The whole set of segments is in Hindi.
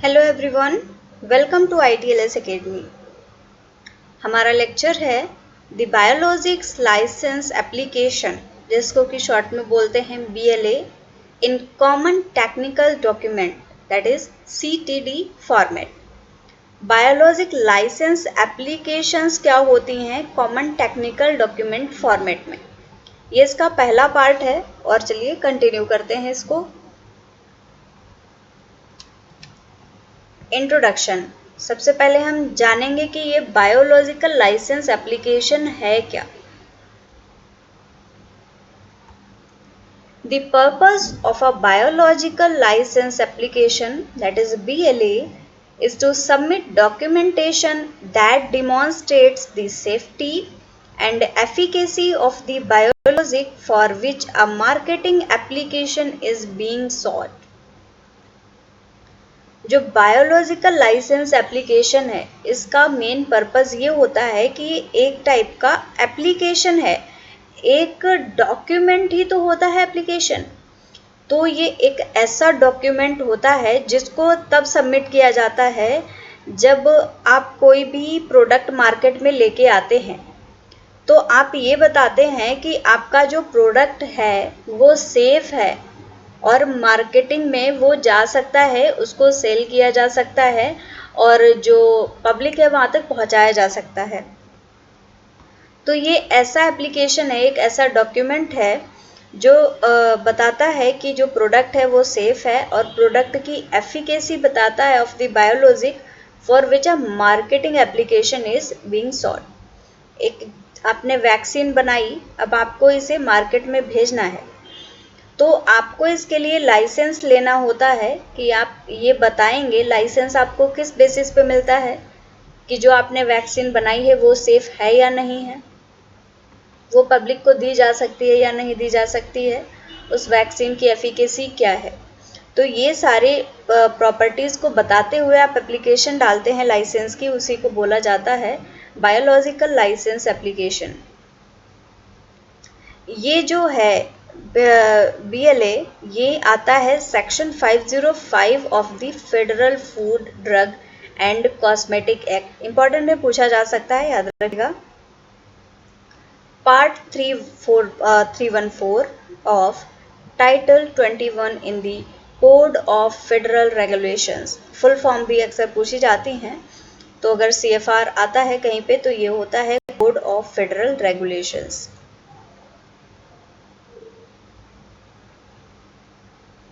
Hello everyone, welcome to ITLS academy. हमारा लेक्चर है द बायोलॉजिक्स लाइसेंस एप्लीकेशन, जिसको कि शॉर्ट में बोलते हैं BLA in common technical document, that is CTD format. Biologic licence applications क्या होती हैं कॉमन टेक्निकल डॉक्यूमेंट फॉर्मेट में, ये इसका पहला पार्ट है। और चलिए कंटिन्यू करते हैं इसको। इंट्रोडक्शन। सबसे पहले हम जानेंगे कि ये बायोलॉजिकल लाइसेंस एप्लीकेशन है क्या। The purpose of a biological license application, that is BLA, is to submit documentation that demonstrates the safety and efficacy of the biologic for which a marketing application is being sought. जो बायोलॉजिकल लाइसेंस एप्लीकेशन है, इसका मेन पर्पस ये होता है कि एक टाइप का एप्लीकेशन है, एक डॉक्यूमेंट ही तो होता है एप्लीकेशन। तो ये एक ऐसा डॉक्यूमेंट होता है जिसको तब सबमिट किया जाता है जब आप कोई भी प्रोडक्ट मार्केट में लेके आते हैं। तो आप ये बताते हैं कि आपका जो प्रोडक्ट है वो सेफ है और मार्केटिंग में वो जा सकता है, उसको सेल किया जा सकता है और जो पब्लिक है वहाँ तक पहुँचाया जा सकता है। तो ये ऐसा एप्लीकेशन है, एक ऐसा डॉक्यूमेंट है जो बताता है कि जो प्रोडक्ट है वो सेफ है और प्रोडक्ट की एफिकेसी बताता है of the biologic for which a marketing application is being sold. एक आपने वैक्सीन बनाई, अब आपको इसे मार्केट में भेजना है, तो आपको इसके लिए लाइसेंस लेना होता है कि आप ये बताएंगे। लाइसेंस आपको किस बेसिस पे मिलता है कि जो आपने वैक्सीन बनाई है वो सेफ है या नहीं है, वो पब्लिक को दी जा सकती है या नहीं दी जा सकती है, उस वैक्सीन की एफिकेसी क्या है। तो ये सारे प्रॉपर्टीज़ को बताते हुए आप एप्लीकेशन डालते हैं लाइसेंस की, उसी को बोला जाता है बायोलॉजिकल लाइसेंस एप्लीकेशन। ये जो है BLA, ये आता है section 505 of the federal food drug and cosmetic act. Important में पूछा जा सकता है, याद रखिएगा। Part 314 of title 21 in the code of federal regulations. Full form भी अक्सर पूछी जाती हैं, तो अगर CFR आता है कहीं पे तो ये होता है code of federal regulations.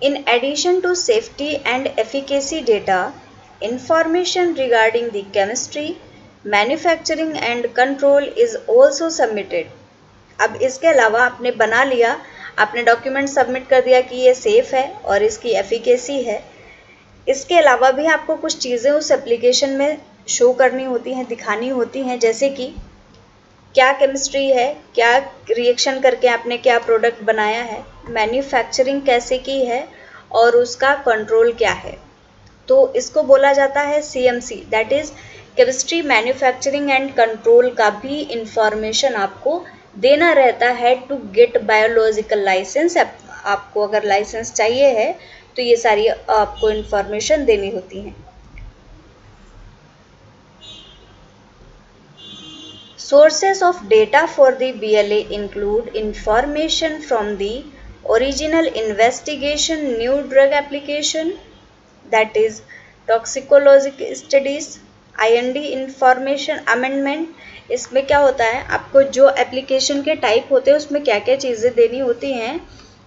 In addition to safety and efficacy data, information regarding the chemistry, manufacturing and control is also submitted. अब इसके अलावा आपने बना लिया, आपने डॉक्यूमेंट सबमिट कर दिया कि ये सेफ है और इसकी एफिकेसी है। इसके अलावा भी आपको कुछ चीज़ें उस एप्लीकेशन में शो करनी होती हैं, दिखानी होती हैं, जैसे कि क्या केमिस्ट्री है, क्या रिएक्शन करके आपने क्या प्रोडक्ट बनाया है, मैन्युफैक्चरिंग कैसे की है और उसका कंट्रोल क्या है। तो इसको बोला जाता है CMC, that is chemistry manufacturing and control का भी इंफॉर्मेशन आपको देना रहता है टू गेट बायोलॉजिकल लाइसेंस। आपको अगर लाइसेंस चाहिए है तो ये सारी आपको इंफॉर्मेशन देनी होती है। Sources of data for the BLA include information from the original investigation new drug application, that is toxicological studies, IND information amendment। इसमें क्या होता है, आपको जो एप्लीकेशन के टाइप होते हैं उसमें क्या क्या चीज़ें देनी होती हैं,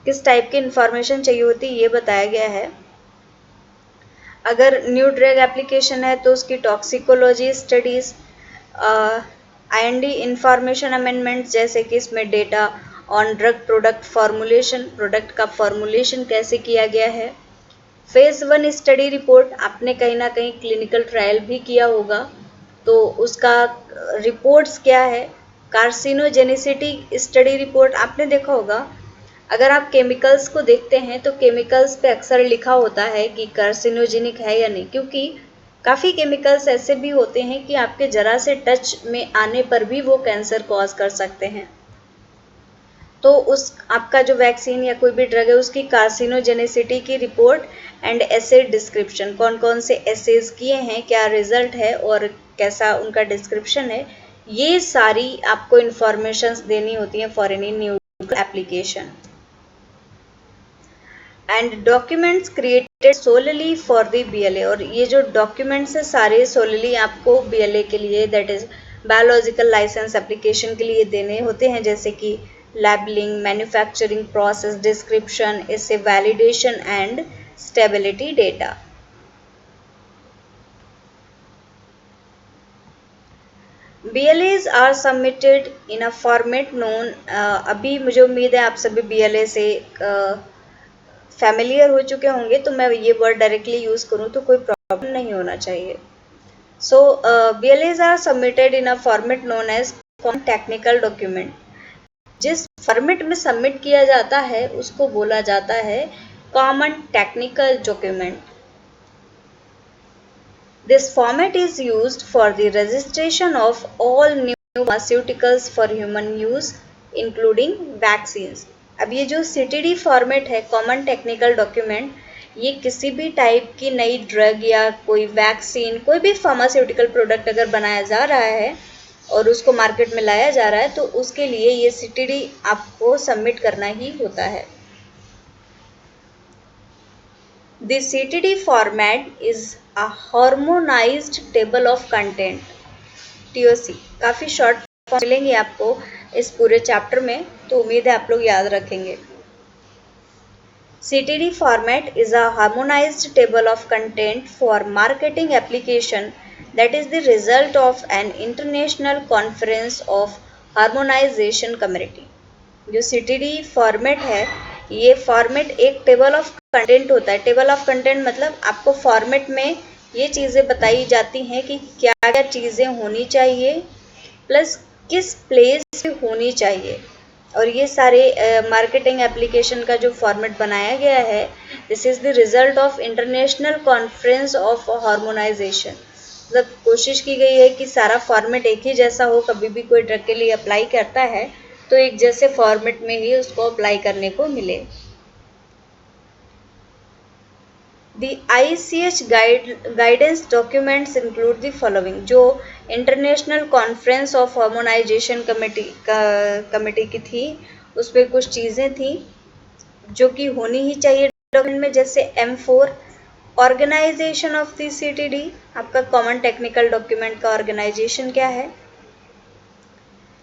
किस टाइप की इंफॉर्मेशन चाहिए होती है, ये बताया गया है। अगर न्यू ड्रग एप्लीकेशन है तो उसकी toxicology studies, IND information amendment, जैसे कि इसमें data on drug product formulation, product का फॉर्मुलेशन कैसे किया गया है। फेज़ 1 स्टडी रिपोर्ट, आपने कहीं ना कहीं क्लिनिकल ट्रायल भी किया होगा तो उसका रिपोर्ट्स क्या है। कार्सिनोजेनिसिटी स्टडी रिपोर्ट आपने देखा होगा, अगर आप केमिकल्स को देखते हैं तो केमिकल्स पे अक्सर लिखा होता है कि कार्सिनोजेनिक है या नहीं, क्योंकि काफ़ी केमिकल्स ऐसे भी होते हैं कि आपके ज़रा से टच में आने पर भी वो कैंसर कॉज कर सकते हैं। तो उस आपका जो वैक्सीन या कोई भी ड्रग है उसकी कार्सिनोजेनेसिटी की रिपोर्ट एंड एसे डिस्क्रिप्शन, कौन कौन से एसेज किए हैं, क्या रिजल्ट है और कैसा उनका डिस्क्रिप्शन है, ये सारी आपको इंफॉर्मेशंस देनी होती हैं for any new application. And documents created solely for the BLA, और ये जो डॉक्यूमेंट्स है सारे सोलली आपको बीएलए के लिए, that is biological licence application के लिए देने होते हैं, जैसे कि लैबलिंग, मैन्युफैक्चरिंग प्रोसेस डिस्क्रिप्शन, इससे validation and stability data. BLAs are submitted in a format known, अभी मुझे उम्मीद है आप सभी BLA से फैमिलियर हो चुके होंगे, तो मैं ये वर्ड डायरेक्टली यूज करूँ तो कोई प्रॉब्लम नहीं होना चाहिए। So BLAs are submitted in a format known as common technical document. जिस फॉर्मेट में सबमिट किया जाता है उसको बोला जाता है common technical document. This format is used for the registration of all new pharmaceuticals for human use, including vaccines. अब ये जो CTD फॉर्मेट है, कॉमन टेक्निकल डॉक्यूमेंट, ये किसी भी टाइप की नई ड्रग या कोई वैक्सीन, कोई भी फार्मास्यूटिकल प्रोडक्ट अगर बनाया जा रहा है और उसको मार्केट में लाया जा रहा है तो उसके लिए ये CTD आपको सबमिट करना ही होता है। The CTD format is a harmonized table of content, TOC। काफ़ी शॉर्ट फॉर्म मिलेंगे आपको इस पूरे चैप्टर में, तो उम्मीद है आप लोग याद रखेंगे। CTD format is a harmonized table of content for marketing application that is the result of an international conference of harmonization committee। जो CTD फॉर्मेट है, ये फॉर्मेट एक टेबल ऑफ कंटेंट होता है। टेबल ऑफ कंटेंट मतलब आपको फॉर्मेट में ये चीज़ें बताई जाती हैं कि क्या क्या चीज़ें होनी चाहिए प्लस किस प्लेस पे होनी चाहिए, और ये सारे मार्केटिंग एप्लीकेशन का जो फॉर्मेट बनाया गया है, this is the result of international conference of harmonisation. मतलब कोशिश की गई है कि सारा फॉर्मेट एक ही जैसा हो, कभी भी कोई ड्रग के लिए अप्लाई करता है तो एक जैसे फॉर्मेट में ही उसको अप्लाई करने को मिले। The ICH guidance documents include the following। जो international conference of harmonisation committee की थी, उसमें कुछ चीज़ें थी जो कि होनी ही चाहिए डॉक्यूमेंट में, जैसे M4 organisation of the CTD, आपका कॉमन टेक्निकल डॉक्यूमेंट का ऑर्गेनाइजेशन क्या है।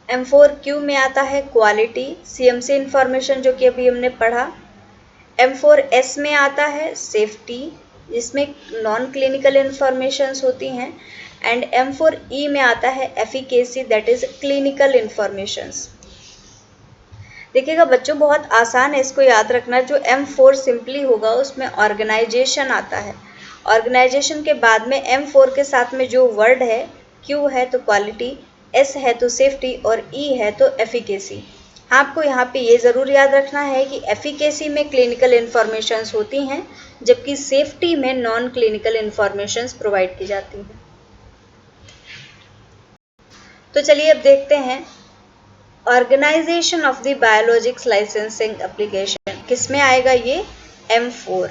M4Q में आता है क्वालिटी, CMC इंफॉर्मेशन जो कि अभी हमने पढ़ा। M4S में आता है सेफ्टी, जिसमें नॉन क्लिनिकल इंफॉर्मेशंस होती हैं। एंड M4E में आता है efficacy, that is clinical informations. देखिएगा बच्चों, बहुत आसान है इसको याद रखना। जो M4 सिंपली होगा उसमें ऑर्गेनाइजेशन आता है, ऑर्गेनाइजेशन के बाद में M4 के साथ में जो वर्ड है, Q है तो क्वालिटी, S है तो सेफ्टी और E है तो एफिकेसी। आपको यहाँ पे ये ज़रूर याद रखना है कि एफिकेसी में क्लिनिकल इन्फॉर्मेशंस होती हैं, जबकि सेफ्टी में नॉन क्लिनिकल इन्फॉर्मेशंस प्रोवाइड की जाती हैं। तो चलिए अब देखते हैं organisation of the biologics licensing application, किसमें आएगा ये, M4।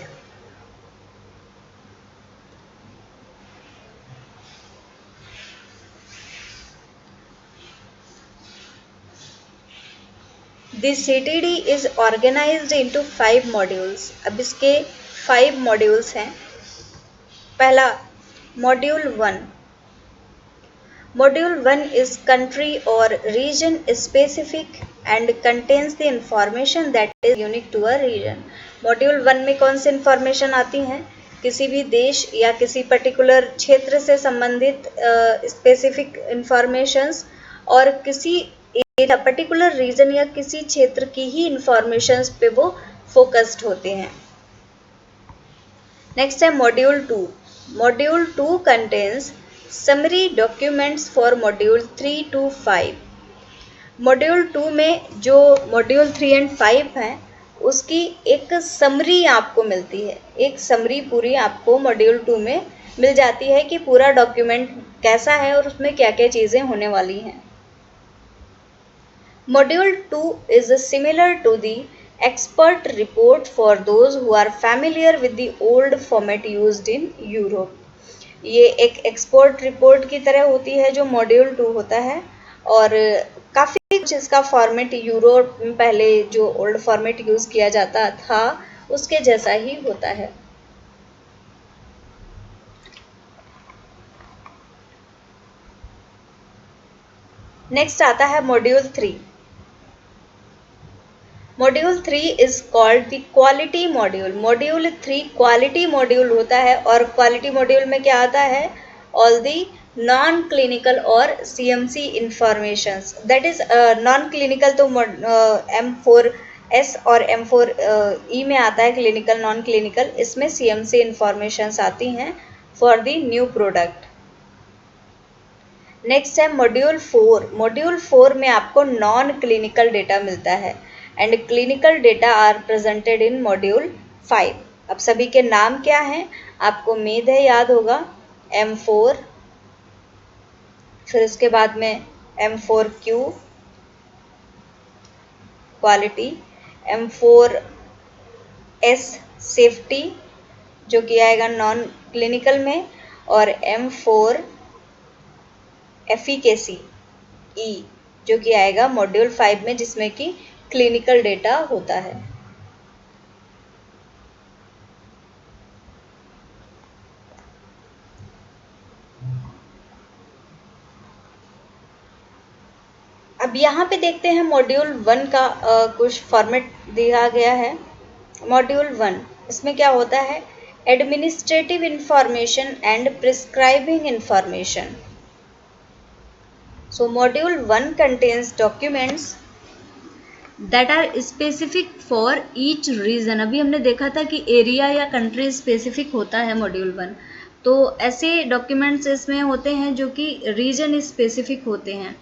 The CTD is organized into 5 modules। अब इसके 5 modules हैं। पहला module 1। Module 1 is country or region specific and contains the information that is unique to a region। Module 1 में कौन सी इंफॉर्मेशन आती हैं, किसी भी देश या किसी पर्टिकुलर क्षेत्र से संबंधित स्पेसिफिक इंफॉर्मेशंस और किसी पर्टिकुलर रीजन या किसी क्षेत्र की ही इंफॉर्मेशंस पे वो फोकस्ड होते हैं। नेक्स्ट है module 2। Module 2 contains summary documents for module 3 to 5। Module 2 में जो मॉड्यूल 3 and 5 हैं उसकी एक समरी आपको मिलती है, एक समरी पूरी आपको मॉड्यूल 2 में मिल जाती है कि पूरा डॉक्यूमेंट कैसा है और उसमें क्या क्या चीज़ें होने वाली हैं। Module 2 is similar to the expert report for those who are familiar with the old format used in Europe. ये एक एक्सपर्ट रिपोर्ट की तरह होती है जो मॉड्यूल 2 होता है, और काफ़ी कुछ इसका फॉर्मेट यूरोप में पहले जो ओल्ड फॉर्मेट यूज़ किया जाता था उसके जैसा ही होता है। नेक्स्ट आता है module 3। Module 3 is called the quality module. Module 3 quality module होता है, और क्वालिटी मॉड्यूल में क्या आता है? ऑल दी नॉन क्लिनिकल और CMC informations, that is non clinical तो M4S और M4E में आता है, क्लिनिकल नॉन क्लिनिकल, इसमें CMC इंफॉर्मेशंस आती हैं for the new product. Next है मॉड्यूल 4। मॉड्यूल 4 में आपको नॉन क्लिनिकल डेटा मिलता है, and clinical data are presented in module 5। अब सभी के नाम क्या हैं आपको उम्मीद है याद होगा। M4, फिर उसके बाद में M4Q क्वालिटी, M4S सेफ्टी जो कि आएगा नॉन क्लिनिकल में, और M4 एफिकेसी E जो कि आएगा मॉड्यूल 5 में, जिसमें कि क्लिनिकल डेटा होता है। अब यहाँ पे देखते हैं मॉड्यूल 1 का कुछ फॉर्मेट दिया गया है। मॉड्यूल 1 इसमें क्या होता है? Administrative information and prescribing information. So module 1 contains documents that are specific for each region। अभी हमने देखा था कि एरिया या कंट्री स्पेसिफिक होता है मॉड्यूल 1, तो ऐसे डॉक्यूमेंट्स इसमें होते हैं जो कि रीजन स्पेसिफिक होते हैं।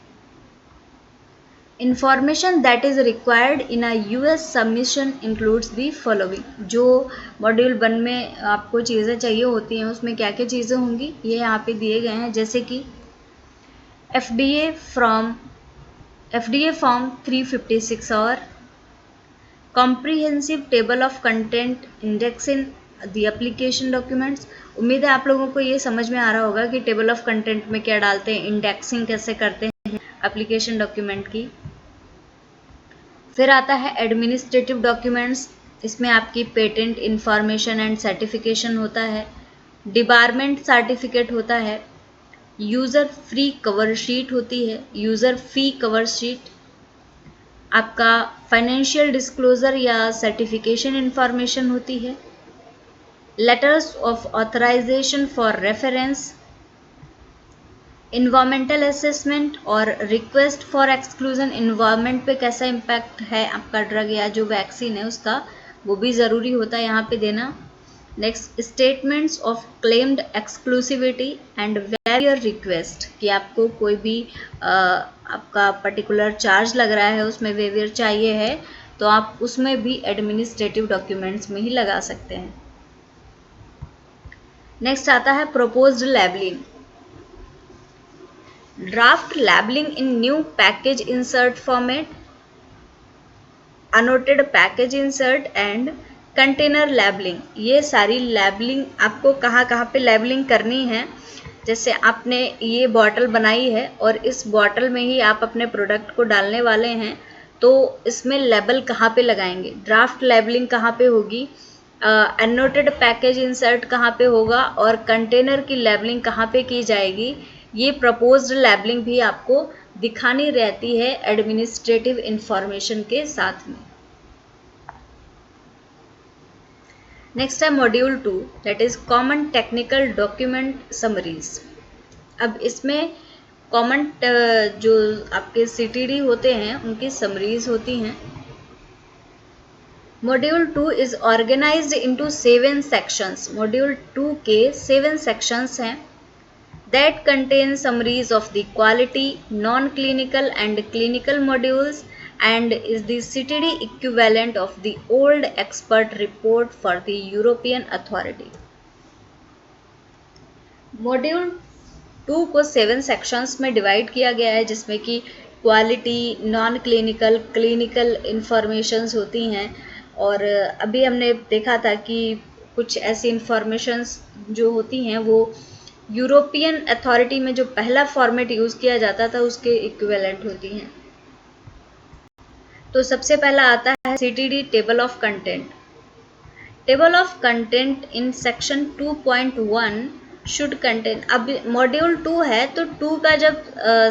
Information that is required in a US submission includes the following. जो मॉड्यूल 1 में आपको चीज़ें चाहिए होती हैं उसमें क्या क्या चीज़ें होंगी ये यहाँ पे दिए गए हैं, जैसे कि FDA फॉर्म 356 और comprehensive table of content indexing the application documents. उम्मीद है आप लोगों को ये समझ में आ रहा होगा कि टेबल ऑफ कंटेंट में क्या डालते हैं, इंडेक्सिंग कैसे करते हैं एप्लीकेशन डॉक्यूमेंट की। फिर आता है एडमिनिस्ट्रेटिव डॉक्यूमेंट्स, इसमें आपकी पेटेंट इंफॉर्मेशन एंड सर्टिफिकेशन होता है, डिबारमेंट सर्टिफिकेट होता है, यूज़र फ्री कवर शीट होती है, यूज़र फी कवर शीट, आपका फाइनेंशियल डिस्क्लोजर या सर्टिफिकेशन इंफॉर्मेशन होती है, letters of authorisation for reference, environmental assessment और रिक्वेस्ट फॉर एक्सक्लूजन। इन्वायरमेंट पे कैसा इम्पैक्ट है आपका ड्रग या जो वैक्सीन है उसका, वो भी ज़रूरी होता है यहाँ पे देना। Next statements of claimed exclusivity and waiver request, कि आपको कोई भी आपका पर्टिकुलर चार्ज लग रहा है उसमें वेवियर चाहिए है तो आप उसमें भी एडमिनिस्ट्रेटिव डॉक्यूमेंट्स में ही लगा सकते हैं। नेक्स्ट आता है proposed labelling. Draft labelling in new package insert format, annotated package insert and container labelling. ये सारी लेबलिंग आपको कहाँ कहाँ पे लेबलिंग करनी है। जैसे आपने ये बॉटल बनाई है और इस बॉटल में ही आप अपने प्रोडक्ट को डालने वाले हैं, तो इसमें लेबल कहाँ पे लगाएंगे, ड्राफ्ट लेबलिंग कहाँ पे होगी, अनोटेड पैकेज इंसर्ट कहाँ पे होगा, और कंटेनर की लेबलिंग कहाँ पे की जाएगी। ये प्रपोज्ड लेबलिंग भी आपको दिखानी रहती है एडमिनिस्ट्रेटिव इंफॉर्मेशन के साथ में। नेक्स्ट है module 2, that is common technical document summaries. अब इसमें कॉमन जो आपके CTD होते हैं उनकी समरीज होती हैं। Module 2 is organised into 7 sections. Module 2 के 7 सेक्शंस हैं that contain summaries of the quality, non-clinical and clinical modules, and is the CTD equivalent of the old expert report for the European authority. Module 2 को 7 सेक्शंस में डिवाइड किया गया है, जिसमें कि quality, non clinical, clinical informations होती हैं। और अभी हमने देखा था कि कुछ ऐसी इंफॉर्मेशंस जो होती हैं वो यूरोपियन अथॉरिटी में जो पहला फॉर्मेट यूज़ किया जाता था उसके इक्विवेलेंट होती हैं। तो सबसे पहला आता है CTD table of content. Table of content in section 2.1 should contain, अब मॉड्यूल 2 है तो 2 का जब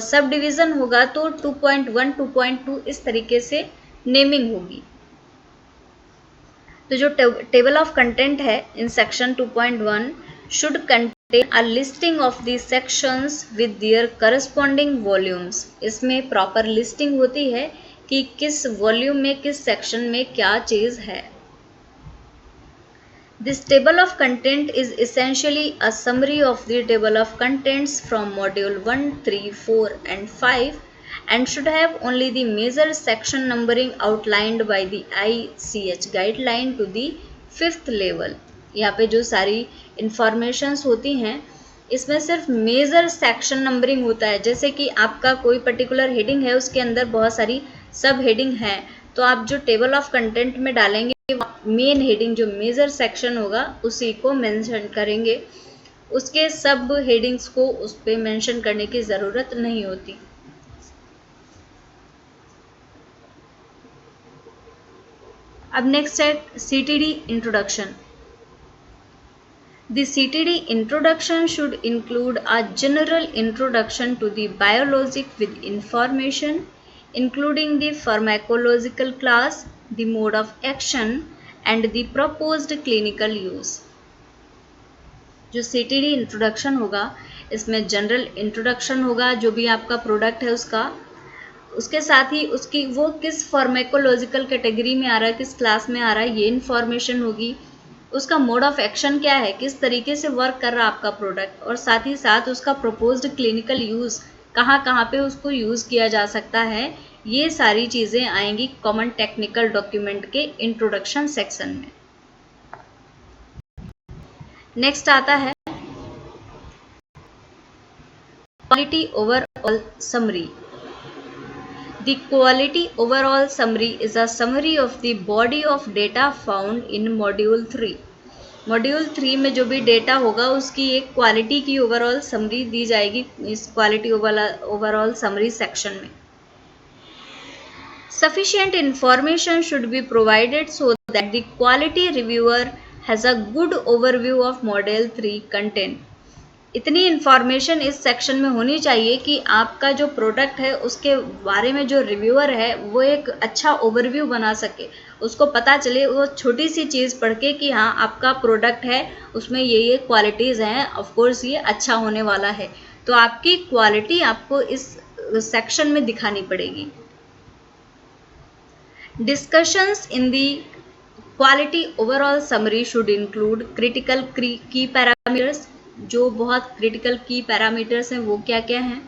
सब डिवीज़न होगा तो 2.1, 2.2 इस तरीके से नेमिंग होगी। तो जो टेबल ऑफ कंटेंट है in section 2.1 should contain a listing of the sections with their corresponding volumes. इसमें प्रॉपर लिस्टिंग होती है कि किस वॉल्यूम में, किस सेक्शन में क्या चीज़ है। This table of content is essentially a summary of the table of contents from module 1, 3, 4 and 5 and should have only the major section numbering outlined by the ICH guideline to the 5th level। यहाँ पे जो सारी informations होती हैं इसमें सिर्फ मेजर सेक्शन नंबरिंग होता है। जैसे कि आपका कोई पर्टिकुलर हेडिंग है, उसके अंदर बहुत सारी सब हेडिंग है, तो आप जो टेबल ऑफ कंटेंट में डालेंगे मेन हेडिंग जो मेजर सेक्शन होगा उसी को मेंशन करेंगे, उसके सब हेडिंग्स को उस पे मेंशन करने की ज़रूरत नहीं होती। अब नेक्स्ट है CTD introduction. The CTD introduction should include a general introduction to the biologic with information including the pharmacological class, the mode of action and the proposed clinical use। जो CTD इंट्रोडक्शन होगा इसमें जनरल इंट्रोडक्शन होगा जो भी आपका प्रोडक्ट है उसका, उसके साथ ही उसकी वो किस फार्मेकोलॉजिकल कैटेगरी में आ रहा है, किस क्लास में आ रहा है, ये इन्फॉर्मेशन होगी। उसका मोड ऑफ एक्शन क्या है, किस तरीके से वर्क कर रहा है आपका प्रोडक्ट, और साथ ही साथ उसका प्रपोज्ड क्लिनिकल यूज़ कहाँ कहाँ पे उसको यूज़ किया जा सकता है। ये सारी चीज़ें आएंगी कॉमन टेक्निकल डॉक्यूमेंट के इंट्रोडक्शन सेक्शन में। नेक्स्ट आता है quality overall summary. The quality overall summary is a summary of the body of data found in module 3। Module 3 में जो भी डेटा होगा उसकी एक क्वालिटी की ओवरऑल समरी दी जाएगी इस क्वालिटी ओवरऑल समरी सेक्शन में। Sufficient information should be provided so that the quality reviewer has a good overview of module 3 content। इतनी इन्फॉर्मेशन इस सेक्शन में होनी चाहिए कि आपका जो प्रोडक्ट है उसके बारे में जो रिव्यूअर है वो एक अच्छा ओवरव्यू बना सके, उसको पता चले वो छोटी सी चीज़ पढ़ के कि हाँ आपका प्रोडक्ट है उसमें ये क्वालिटीज़ हैं, ऑफकोर्स ये अच्छा होने वाला है। तो आपकी क्वालिटी आपको इस सेक्शन में दिखानी पड़ेगी। Discussions in the quality overall summary should include critical की पैरामीटर्स। जो बहुत क्रिटिकल की पैरामीटर्स हैं वो क्या क्या हैं।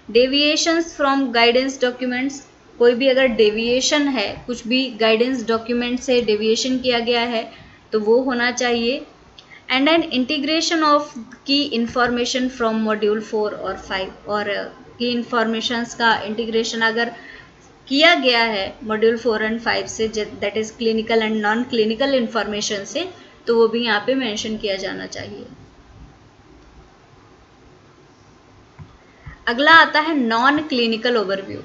डेविएशंस फ्रॉम गाइडेंस डॉक्यूमेंट्स, कोई भी अगर डेविएशन है, कुछ भी गाइडेंस डॉक्यूमेंट से डेविएशन किया गया है तो वो होना चाहिए। एंड एन इंटीग्रेशन ऑफ की इंफॉर्मेशन फ्रॉम मॉड्यूल 4 और 5, और की इंफॉर्मेशंस का इंटीग्रेशन अगर किया गया है मॉड्यूल 4 एंड 5 से, that is clinical and non clinical information से, तो वो भी यहाँ पे मेंशन किया जाना चाहिए। अगला आता है non clinical overview.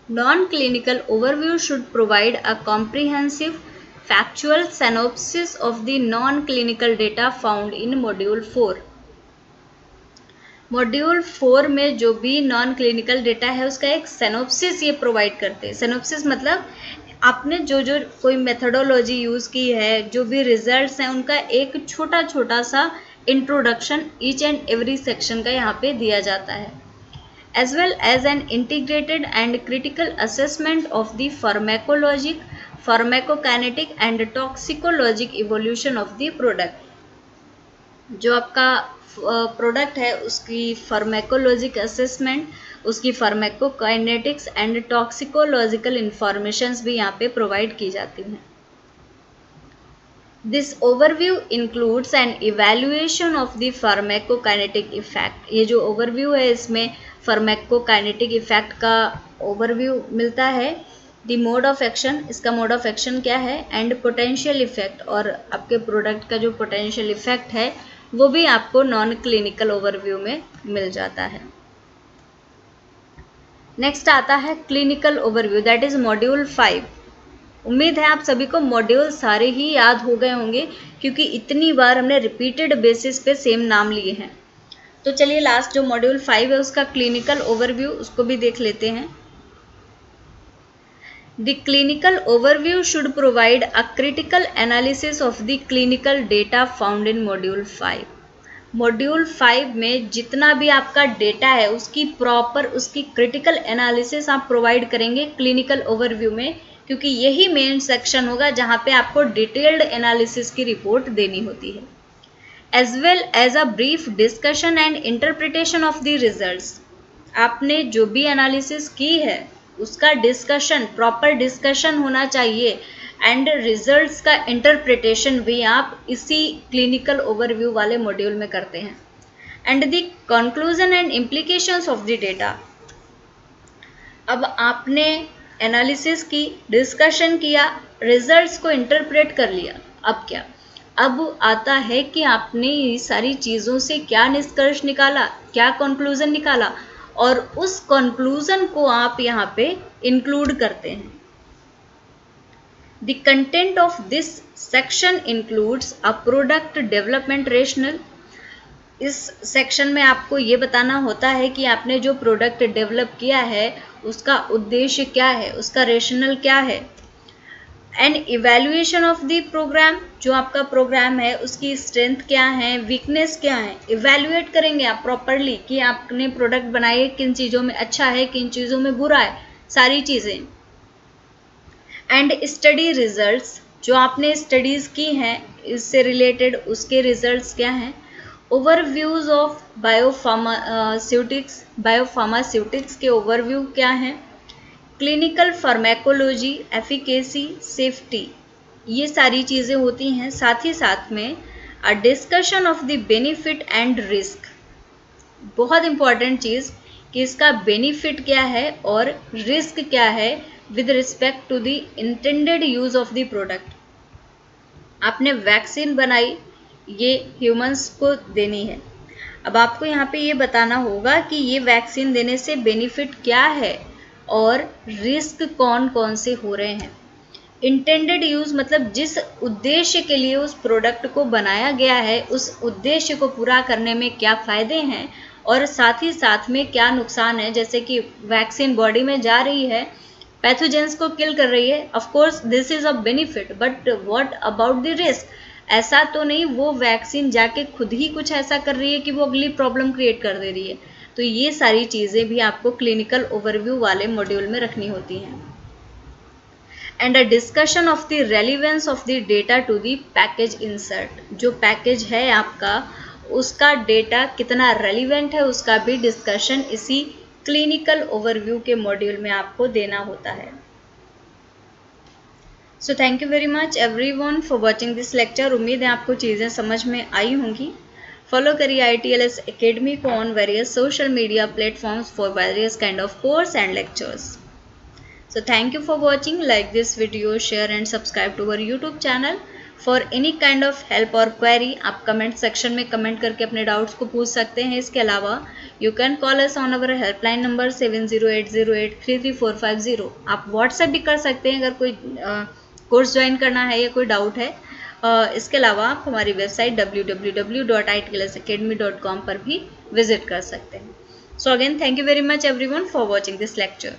Non clinical overview should provide a comprehensive factual synopsis of the non clinical data found in module 4। Module 4 में जो भी नॉन क्लिनिकल डेटा है उसका एक सिनॉप्सिस ये प्रोवाइड करते हैं। सिनॉप्सिस मतलब आपने जो जो कोई मेथडोलॉजी यूज़ की है, जो भी रिजल्ट्स हैं, उनका एक छोटा छोटा सा introduction each and every section का यहाँ पे दिया जाता है, as well as an integrated and critical assessment of the pharmacologic, pharmacokinetic and toxicologic evolution of the product. जो आपका प्रोडक्ट है उसकी फार्मेकोलॉजिक असेसमेंट, उसकी फार्मेकोकाइनेटिक्स एंड टॉक्सिकोलॉजिकल इंफॉर्मेशंस भी यहाँ पे प्रोवाइड की जाती हैं। This overview includes an evaluation of the pharmacokinetic effect. ये जो ओवरव्यू है इसमें फार्माकोकाइनेटिक इफेक्ट का ओवरव्यू मिलता है। द मोड ऑफ एक्शन, इसका मोड ऑफ एक्शन क्या है, एंड पोटेंशियल इफेक्ट, और आपके प्रोडक्ट का जो पोटेंशियल इफेक्ट है वो भी आपको नॉन क्लिनिकल ओवरव्यू में मिल जाता है। नेक्स्ट आता है clinical overview, that is module 5। उम्मीद है आप सभी को मॉड्यूल सारे ही याद हो गए होंगे क्योंकि इतनी बार हमने रिपीटेड बेसिस पे सेम नाम लिए हैं। तो चलिए लास्ट जो मॉड्यूल 5 है उसका क्लिनिकल ओवरव्यू उसको भी देख लेते हैं। The clinical overview should provide a critical analysis of the clinical data found in Module 5. Module 5 में जितना भी आपका डेटा है उसकी प्रॉपर उसकी क्रिटिकल एनालिसिस आप प्रोवाइड करेंगे क्लिनिकल ओवरव्यू में, क्योंकि यही मेन सेक्शन होगा जहाँ पे आपको डिटेल्ड एनालिसिस की रिपोर्ट देनी होती है, as well as a brief discussion and interpretation of the results. आपने जो भी एनालिसिस की है उसका डिस्कशन, प्रॉपर डिस्कशन होना चाहिए, एंड रिजल्ट्स का इंटरप्रिटेशन भी आप इसी क्लिनिकल ओवरव्यू वाले मॉड्यूल में करते हैं। And the conclusion and implications of the data. अब आपने एनालिसिस की, डिस्कशन किया, रिजल्ट्स को इंटरप्रेट कर लिया, अब क्या, अब आता है कि आपने ये सारी चीज़ों से क्या निष्कर्ष निकाला, क्या कंक्लूजन निकाला, और उस कंक्लूजन को आप यहाँ पे इंक्लूड करते हैं। The content of this section includes a product development rational. इस सेक्शन में आपको ये बताना होता है कि आपने जो प्रोडक्ट डेवलप किया है उसका उद्देश्य क्या है, उसका रेशनल क्या है। And evaluation of the programme, जो आपका प्रोग्राम है उसकी स्ट्रेंथ क्या है, वीकनेस क्या है, इवेल्युएट करेंगे आप प्रॉपरली कि आपने प्रोडक्ट बनाए किन चीज़ों में अच्छा है, किन चीज़ों में बुरा है, सारी चीज़ें। एंड स्टडी रिजल्ट्स, जो आपने स्टडीज़ की हैं इससे रिलेटेड उसके रिजल्ट्स क्या हैं। ओवरव्यूज ऑफ बायोफार्मास्यूटिक्स के ओवरव्यू क्या हैं। क्लिनिकल फार्मेकोलॉजी, एफिकेसी, सेफ्टी, ये सारी चीज़ें होती हैं। साथ ही साथ में a discussion of the benefit and risk, बहुत इंपॉर्टेंट चीज़ कि इसका बेनिफिट क्या है और रिस्क क्या है with respect to the intended use of the product. आपने वैक्सीन बनाई, ये ह्यूमंस को देनी है, अब आपको यहाँ पे ये बताना होगा कि ये वैक्सीन देने से बेनिफिट क्या है और रिस्क कौन कौन से हो रहे हैं। इंटेंडेड यूज़ मतलब जिस उद्देश्य के लिए उस प्रोडक्ट को बनाया गया है उस उद्देश्य को पूरा करने में क्या फ़ायदे हैं और साथ ही साथ में क्या नुकसान है। जैसे कि वैक्सीन बॉडी में जा रही है, पैथोजेंस को किल कर रही है, of course this is a benefit, but what about the risk. ऐसा तो नहीं वो वैक्सीन जाके खुद ही कुछ ऐसा कर रही है कि वो अगली प्रॉब्लम क्रिएट कर दे रही है। तो ये सारी चीज़ें भी आपको क्लिनिकल ओवरव्यू वाले मॉड्यूल में रखनी होती हैं। And a discussion of the relevance of the data to the package insert, जो पैकेज है आपका उसका डेटा कितना रेलिवेंट है उसका भी डिस्कशन इसी क्लिनिकल ओवरव्यू के मॉड्यूल में आपको देना होता है। So thank you very much everyone for watching this lecture. उम्मीद है आपको चीज़ें समझ में आई होंगी। फॉलो करिए ITLS Academy को on various social media platforms for various kind of course and lectures. So thank you for watching. Like this video, share and subscribe to our YouTube channel. For any kind of help or query, आप कमेंट सेक्शन में कमेंट करके अपने डाउट्स को पूछ सकते हैं। इसके अलावा you can call us on our helpline number 7080833450। आप व्हाट्सएप भी कर सकते हैं अगर कोई कोर्स ज्वाइन करना है या कोई डाउट है। इसके अलावा आप हमारी वेबसाइट www.itlsacademy.com पर भी विजिट कर सकते हैं। So again, thank you very much everyone for watching this lecture.